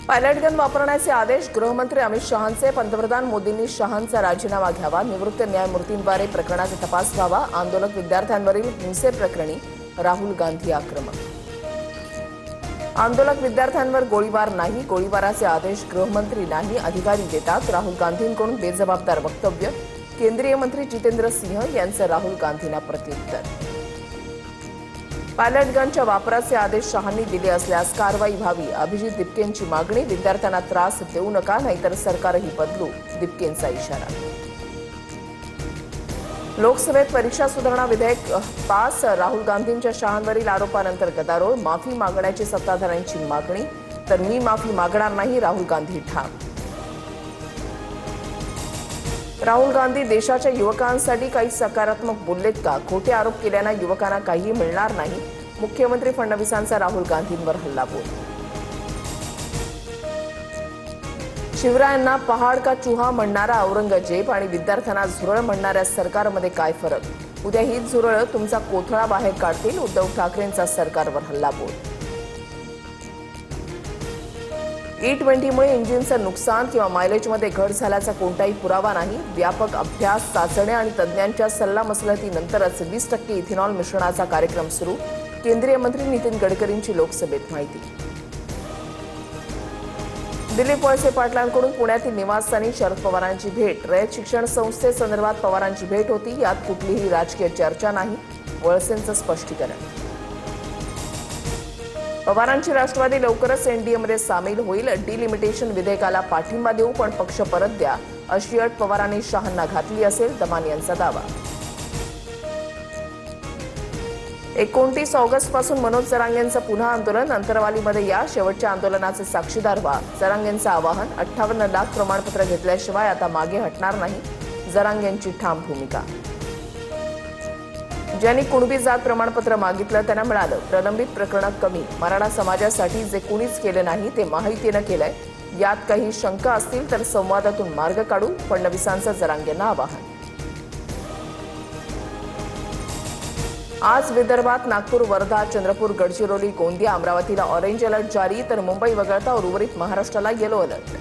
Pilot gun वापरण्याचे आदेश गृहमंत्री अमित शहांचे. पंतप्रधान मोदींनी शहांचा राजीनामा घ्यावा. निवृत्त न्यायमूर्तींद्वारे प्रकरणाचा तपास व्हावा. आंदोलक विद्यार्थ्यांवरील हिंसेप्रकरणी राहुल गांधी आक्रमक. आंदोलक विद्यार्थ्यांवर गोळीबार नाही, गोळीबाराचे आदेश गृहमंत्री नाही, अधिकारी देतात. राहुल गांधींकडून बेजबाबदार वक्तव्य. केंद्रीय मंत्री जितेंद्र सिंह यांचं राहुल गांधींना प्रत्युत्तर. पायलट गनच्या वापराचे आदेश शहांनी दिले असल्यास कारवाई व्हावी. अभिजित दिपकेंची मागणी. विद्यार्थ्यांना त्रास देऊ नका, नाहीतर सरकारही बदलू, दिपकेंचा इशारा. लोकसभेत परीक्षा सुधारणा विधेयक पास. राहुल गांधींच्या शहांवरील आरोपानंतर गदारोळ. माफी मागण्याची सत्ताधाऱ्यांची मागणी. तर मी माफी मागणार नाही, राहुल गांधी ठाम. राहुल गांधी देशाच्या युवकांसाठी काही सकारात्मक बोललेत का? खोटे आरोप केल्यानं युवकांना काहीही मिळणार नाही. मुख्यमंत्री फडणवीसांचा राहुल गांधींवर हल्लाबोल. शिवरायांना पहाड का चुहा म्हणणारा औरंगजेब आणि विद्यार्थ्यांना झुरळ म्हणणाऱ्या सरकारमध्ये काय फरक? उद्या हीच झुरळ तुमचा कोथळा बाहेर काढतील. उद्धव ठाकरेंचा सरकारवर हल्लाबोल. E20मुळे इंजिनचं नुकसान किंवा मायलेजमध्ये घट झाल्याचा कोणताही पुरावा नाही. व्यापक अभ्यास, चाचण्या आणि तज्ज्ञांच्या सल्लामसलतीनंतरच 20% इथेनॉल मिश्रणाचा कार्यक्रम सुरू. केंद्रीय मंत्री नितीन गडकरींची लोकसभेत माहिती. दिलीप वळसे पाटलांकडून पुण्यातील निवासस्थानी शरद पवारांची भेट. रयत शिक्षण संस्थेसंदर्भात पवारांची भेट होती. यात कुठलीही राजकीय चर्चा नाही, वळसेंचं स्पष्टीकरण. पवारांची राष्ट्रवादी लवकरच एनडीएमध्ये सामील होईल. डिलिमिटेशन विधेयकाला पाठिंबा देऊ, पण पक्ष परत द्या, अशी अट पवारांनी शहांना घातली असेल, दमानी यांचा दावा. 29 ऑगस्टपासून मनोज जरांगेंचं पुन्हा आंदोलन. अंतरवालीमध्ये या. शेवटच्या आंदोलनाचे साक्षीदार व्हा, जरांगेंचं आवाहन. 58 लाख प्रमाणपत्र घेतल्याशिवाय आता मागे हटणार नाही, जरांगेंची ठाम भूमिका. ज्यांनी कुणबी जात प्रमाणपत्र मागितलं त्यांना मिळालं. प्रलंबित प्रकरणं कमी. मराठा समाजासाठी जे कुणीच केलं नाही ते महायुतीनं केलंय. यात काही शंका असतील तर संवादातून मार्ग काढू, फडणवीसांचं जरांगेंना आवाहन. आज विदर्भात नागपूर, वर्धा, चंद्रपूर, गडचिरोली, गोंदिया, अमरावतीला ऑरेंज अलर्ट जारी, तर मुंबई वगळता उर्वरित महाराष्ट्राला येलो अलर्ट.